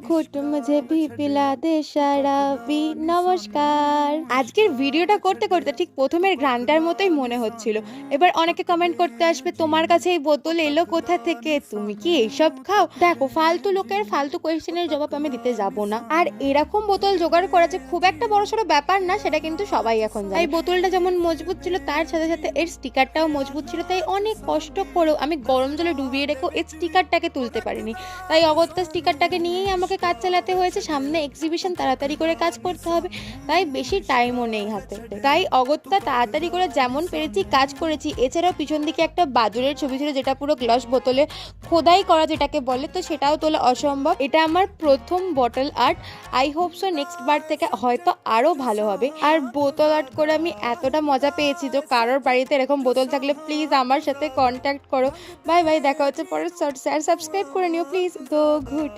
ঘুট মুঝে ভি পিলা দে শরাবি। নমস্কার। আজকের ভিডিওটা করতে করতে ঠিক প্রথমের গানটার মতোই মনে হচ্ছিল। এবার অনেকে কমেন্ট করতে আসবে, তোমার কাছে এই বোতল এলো কোথা থেকে, তুমি কি এইসব খাও? দেখো, ফালতু লোকের ফালতু কোয়েশ্চেনের জবাব আমি দিতে যাব না। আর এরকম বোতল জোগাড় করা যে খুব একটা বড়সড় ব্যাপার না, সেটা কিন্তু সবাই এখন জানে। এই বোতলটা যেমন মজবুত ছিল, তার সাথে সাথে এর স্টিকারটাও মজবুত ছিল, তাই অনেক কষ্ট করেও আমি গরম জলে ডুবিয়ে রেখেও এর স্টিকারটাকে তুলতে পারিনি। তাই অগত্যা স্টিকারটাকে নিয়েই আমাকে কাজ চালাতে হয়েছে। সামনে এক্সিবিশন, তাড়াতাড়ি করে কাজ করতে হবে, তাই বেশি টাইমও নেই হাতে। তাই অগত্যা তাড়াতাড়ি করে যেমন পেরেছি কাজ করেছি। এছাড়াও পিছন দিকে একটা বাদুড়ের ছবি ছিল, যেটা পুরো গ্লাস বোতলে খোদাই করা যেটাকে বলে, তো সেটাও তোলা অসম্ভব। এটা আমার প্রথম bottle art. I hope so next বার থেকে হয়তো আরো ভালো হবে। আর বোতল আর্ট করে আমি এতটা মজা পেয়েছি, তো কারোর বাড়িতে এরকম বোতল থাকলে প্লিজ আমার সাথে কন্ট্যাক্ট করো। বাই বাই, দেখা হচ্ছে পরের শর্টসে। আর সাবস্ক্রাইব করে নিও প্লিজ। দো ঘুট।